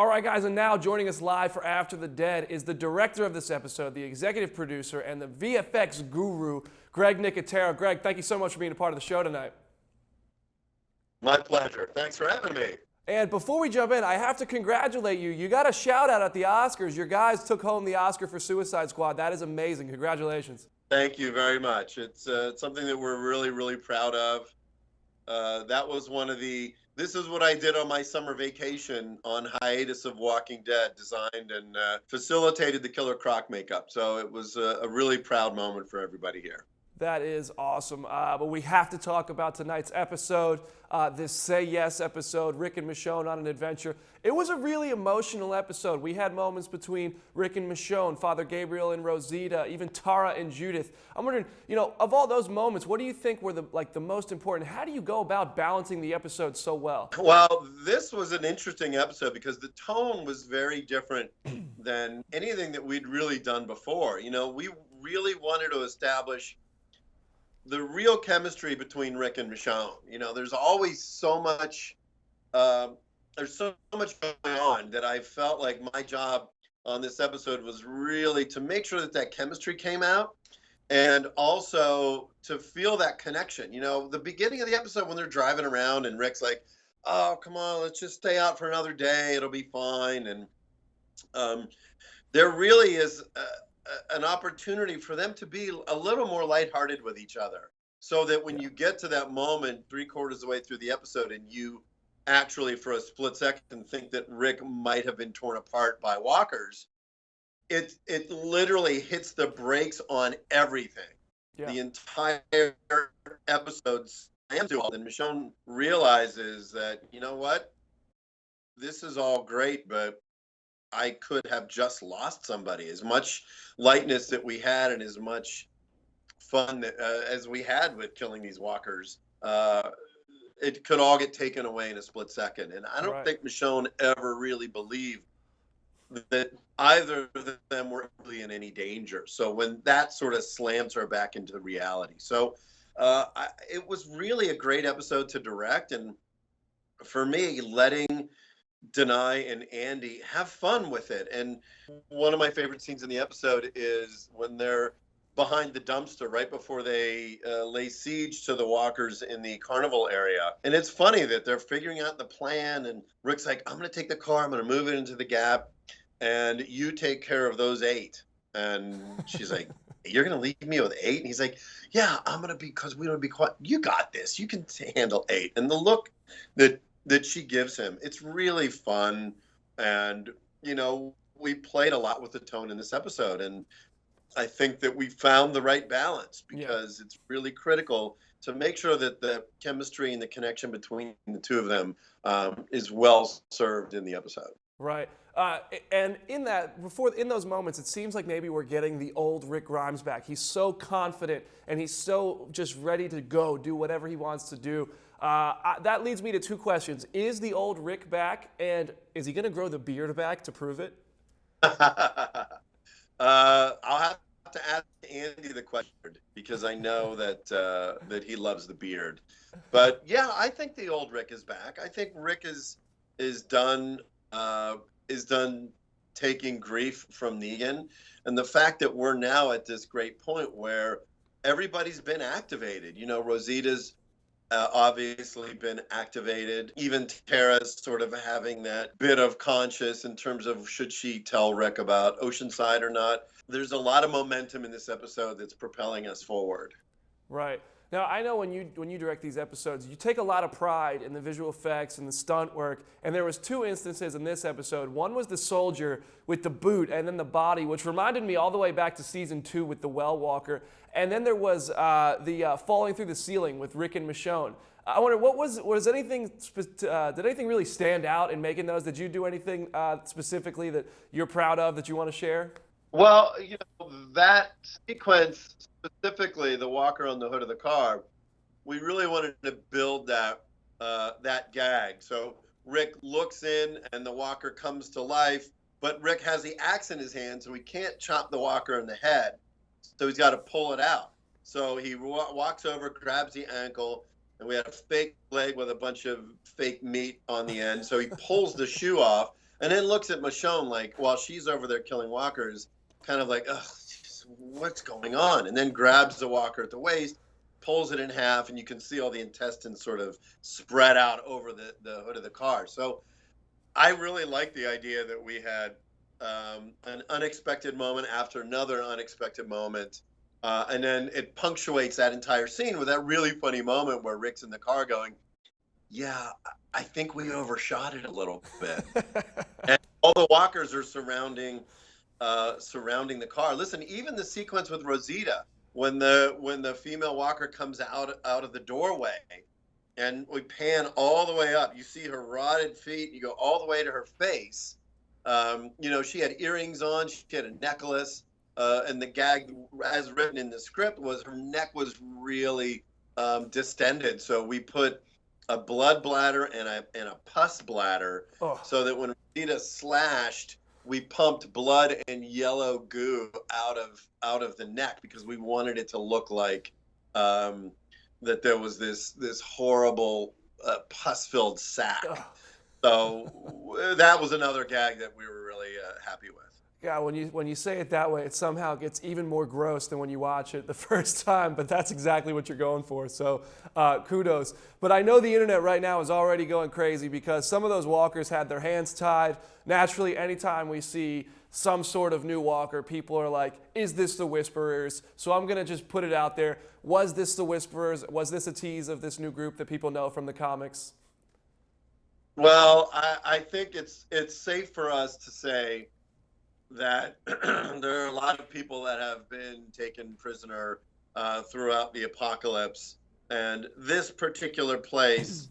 All right, guys, and now joining us live for After the Dead is the director of this episode, the executive producer, and the VFX guru, Greg Nicotero. Greg, thank you so much for being a part of the show tonight. My pleasure. Thanks for having me. And before we jump in, I have to congratulate you. You got a shout out at the Oscars. Your guys took home the Oscar for Suicide Squad. That is amazing. Congratulations. Thank you very much. It's something that we're really, really proud of. That was this is what I did on my summer vacation on hiatus of Walking Dead, designed and facilitated the Killer Croc makeup. So it was a really proud moment for everybody here. That is awesome. But we have to talk about tonight's episode, this Say Yes episode, Rick and Michonne on an adventure. It was a really emotional episode. We had moments between Rick and Michonne, Father Gabriel and Rosita, even Tara and Judith. I'm wondering, of all those moments, what do you think were the most important? How do you go about balancing the episode so well? Well, this was an interesting episode because the tone was very different than anything that we'd really done before. We really wanted to establish the real chemistry between Rick and Michonne. There's always so much, there's so much going on that I felt like my job on this episode was really to make sure that chemistry came out and also to feel that connection. The beginning of the episode when they're driving around and Rick's like, oh, come on, let's just stay out for another day. It'll be fine. And there really is an opportunity for them to be a little more lighthearted with each other, so that when you get to that moment 3/4 of the way through the episode and you actually for a split second think that Rick might have been torn apart by walkers, it literally hits the brakes on everything. Yeah. The entire episode slams to all, and Michonne realizes that, you know what, this is all great, but I could have just lost somebody. As much lightness that we had and as much fun as we had with killing these walkers, it could all get taken away in a split second. And I don't think Michonne ever really believed that either of them were really in any danger. So when that sort of slams her back into reality. So it was really a great episode to direct. And for me, letting Denai and Andy have fun with it. And one of my favorite scenes in the episode is when they're behind the dumpster right before they lay siege to the walkers in the carnival area. And it's funny that they're figuring out the plan, and Rick's like, I'm going to take the car, I'm going to move it into the gap, and you take care of those 8. And she's like, you're going to leave me with 8? And he's like, yeah, I'm going to be, because we don't be quiet. You got this. You can handle 8. And the look that she gives him, it's really fun. And we played a lot with the tone in this episode, and I think that we found the right balance, because it's really critical to make sure that the chemistry and the connection between the two of them is well served in the episode. Right. And in those moments, it seems like maybe we're getting the old Rick Grimes back. He's so confident and he's so just ready to go, do whatever he wants to do. That leads me to 2 questions. Is the old Rick back, and is he going to grow the beard back to prove it? I'll have to ask Andy the question, because I know that he loves the beard. But yeah, I think the old Rick is back. I think Rick is done taking grief from Negan, and the fact that we're now at this great point where everybody's been activated. Rosita's obviously been activated. Even Tara's sort of having that bit of conscience in terms of should she tell Rick about Oceanside or not. There's a lot of momentum in this episode that's propelling us forward. Right. Now, I know when you direct these episodes, you take a lot of pride in the visual effects and the stunt work, and there was 2 instances in this episode. One was the soldier with the boot and then the body, which reminded me all the way back to season 2 with the Well Walker. And then there was the falling through the ceiling with Rick and Michonne. I wonder, was anything, did anything really stand out in making those? Did you do anything specifically that you're proud of that you want to share? Well, that sequence, specifically the walker on the hood of the car, we really wanted to build that gag. So Rick looks in and the walker comes to life, but Rick has the axe in his hand, so he can't chop the walker in the head. So he's got to pull it out. So he walks over, grabs the ankle, and we had a fake leg with a bunch of fake meat on the end. So he pulls the shoe off. and then looks at Michonne like while she's over there killing walkers, kind of like, ugh, what's going on? And then grabs the walker at the waist, pulls it in half, and you can see all the intestines sort of spread out over the hood of the car. So I really like the idea that we had an unexpected moment after another unexpected moment. And then it punctuates that entire scene with that really funny moment where Rick's in the car going, yeah, I think we overshot it a little bit. And all the walkers are surrounding the car. Listen, even the sequence with Rosita, when the female walker comes out of the doorway, and we pan all the way up, you see her rotted feet. You go all the way to her face. She had earrings on. She had a necklace, and the gag, as written in the script, was her neck was really distended. So we put a blood bladder and a pus bladder, so that when Rosita slashed, we pumped blood and yellow goo out of the neck, because we wanted it to look like that there was this horrible pus-filled sack. So that was another gag that we were really happy with. Yeah, when you say it that way, it somehow gets even more gross than when you watch it the first time, but that's exactly what you're going for, so kudos. But I know the internet right now is already going crazy because some of those walkers had their hands tied. Naturally, anytime we see some sort of new walker, people are like, is this the Whisperers? So I'm going to just put it out there. Was this the Whisperers? Was this a tease of this new group that people know from the comics? Well, I think it's safe for us to say that there are a lot of people that have been taken prisoner throughout the apocalypse, and this particular place,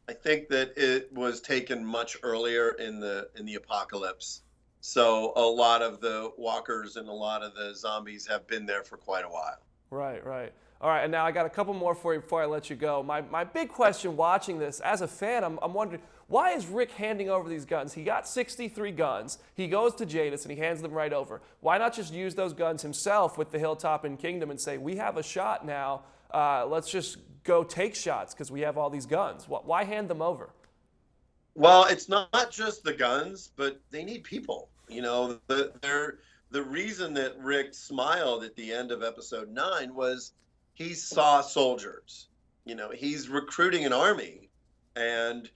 I think that it was taken much earlier in the apocalypse. So a lot of the walkers and a lot of the zombies have been there for quite a while. Right, right. All right, and now I got a couple more for you before I let you go. My big question watching this, as a fan, I'm wondering, why is Rick handing over these guns? He got 63 guns. He goes to Jadis and he hands them right over. Why not just use those guns himself with the Hilltop and Kingdom and say, we have a shot now, let's just go take shots because we have all these guns. Why hand them over? Well, it's not just the guns, but they need people. The reason that Rick smiled at the end of episode 9 was he saw soldiers. He's recruiting an army. And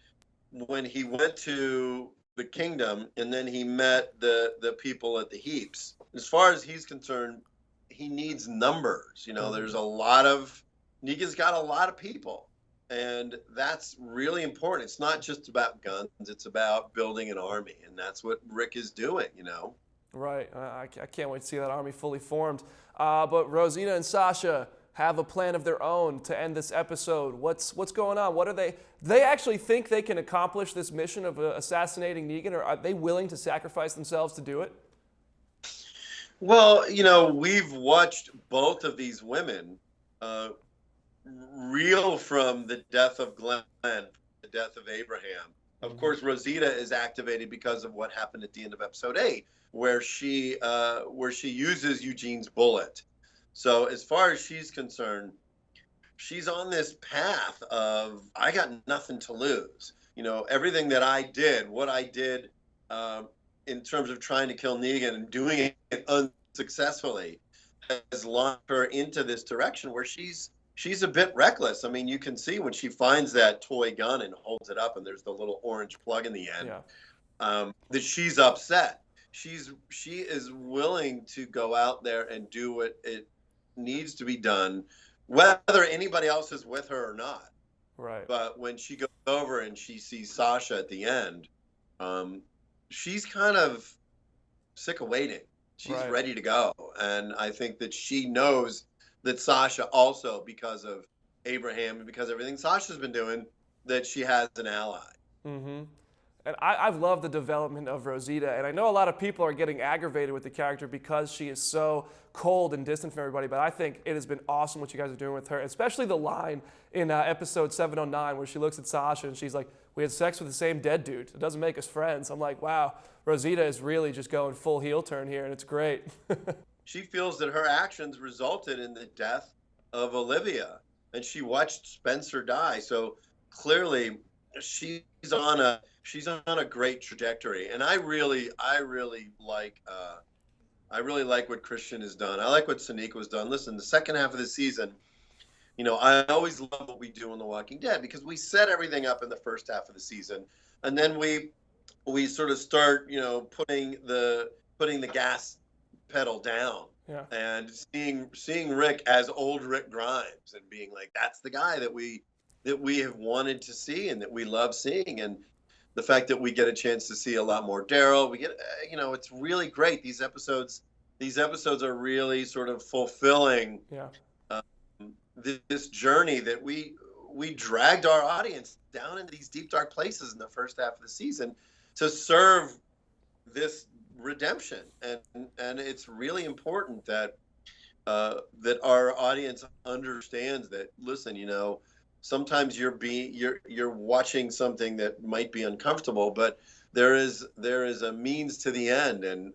when he went to the kingdom and then he met the people at the heaps, as far as he's concerned, he needs numbers. There's Negan's got a lot of people. And that's really important. It's not just about guns. It's about building an army. And that's what Rick is doing, Right. I can't wait to see that army fully formed. But Rosita and Sasha have a plan of their own to end this episode. What's going on? What are they? They actually think they can accomplish this mission of assassinating Negan, or are they willing to sacrifice themselves to do it? Well, we've watched both of these women reel from the death of Glenn, the death of Abraham. Of course, Rosita is activated because of what happened at the end of episode 8, where she uses Eugene's bullet. So as far as she's concerned, she's on this path of, I got nothing to lose. Everything that I did, what I did in terms of trying to kill Negan and doing it unsuccessfully, has launched her into this direction where she's a bit reckless. I mean, you can see when she finds that toy gun and holds it up and there's the little orange plug in the end, that she's upset. She is willing to go out there and do what it needs to be done, whether anybody else is with her or not. Right. But when she goes over and she sees Sasha at the end, she's kind of sick of waiting. She's ready to go. And I think that she knows that Sasha also, because of Abraham and because of everything Sasha's been doing, that she has an ally. Mm-hmm. And I've loved the development of Rosita, and I know a lot of people are getting aggravated with the character because she is so cold and distant from everybody, but I think it has been awesome what you guys are doing with her, especially the line in episode 709 where she looks at Sasha and she's like, we had sex with the same dead dude. It doesn't make us friends. I'm like, wow, Rosita is really just going full heel turn here, and it's great. She feels that her actions resulted in the death of Olivia, and she watched Spencer die. So clearly she's on she's on a great trajectory, and I really like what Christian has done. I like what Sonequa done. Listen, the second half of the season, I always love what we do on The Walking Dead because we set everything up in the first half of the season, and then we sort of start, putting the gas pedal down, Yeah. and seeing Rick as old Rick Grimes and being like, that's the guy that we have wanted to see and that we love seeing. And the fact that we get a chance to see a lot more Daryl, we get, it's really great. These episodes are really sort of fulfilling. Yeah. This journey that we dragged our audience down into these deep dark places in the first half of the season to serve this redemption, and it's really important that that our audience understands that. Listen, sometimes you're watching something that might be uncomfortable, but there is a means to the end, and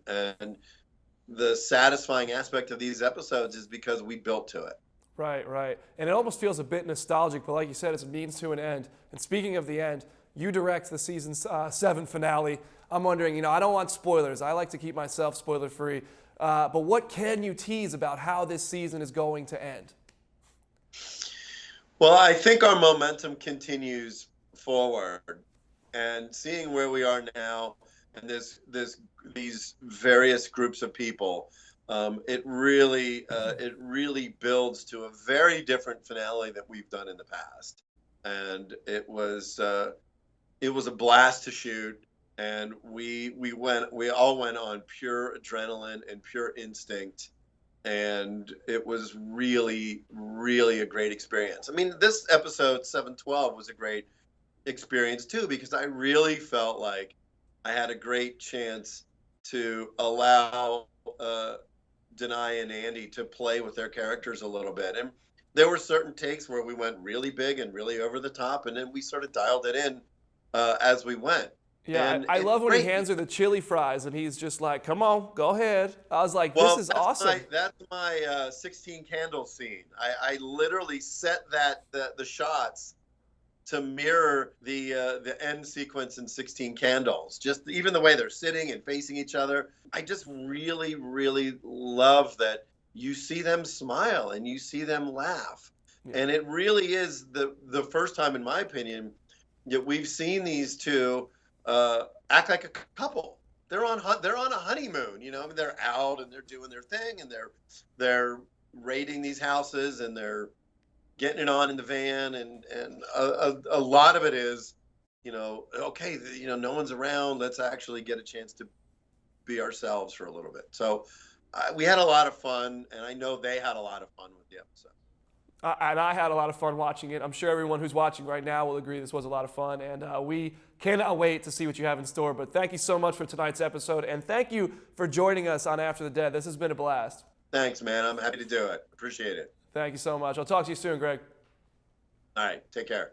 the satisfying aspect of these episodes is because we built to it. Right. And it almost feels a bit nostalgic, but like you said, it's a means to an end. And speaking of the end, you direct the season 7 finale. I'm wondering, I don't want spoilers. I like to keep myself spoiler-free. But what can you tease about how this season is going to end? Well, I think our momentum continues forward, and seeing where we are now, and these various groups of people, it really builds to a very different finale that we've done in the past, and it was a blast to shoot, and we all went on pure adrenaline and pure instinct, and it was really, really a great experience. I mean, this episode 712 was a great experience too, because I really felt like I had a great chance to allow Denai and Andy to play with their characters a little bit. And there were certain takes where we went really big and really over the top, and then we sort of dialed it in as we went. Yeah, and I love when he hands her the chili fries and he's just like, come on, go ahead. I was like, this is awesome. That's my 16 candles scene. I literally set the shots to mirror the end sequence in 16 Candles. Just even the way they're sitting and facing each other. I just really, really love that you see them smile and you see them laugh. Yeah. And it really is the first time, in my opinion, that we've seen these two act like a couple. They're on a honeymoon, I mean, they're out and they're doing their thing, and they're raiding these houses, and they're getting it on in the van, and a lot of it is, okay, no one's around. Let's actually get a chance to be ourselves for a little bit. So we had a lot of fun, and I know they had a lot of fun with the episode. And I had a lot of fun watching it. I'm sure everyone who's watching right now will agree this was a lot of fun, and we cannot wait to see what you have in store. But thank you so much for tonight's episode, and thank you for joining us on After the Dead. This has been a blast. Thanks, man. I'm happy to do it. Appreciate it. Thank you so much. I'll talk to you soon, Greg. All right. Take care.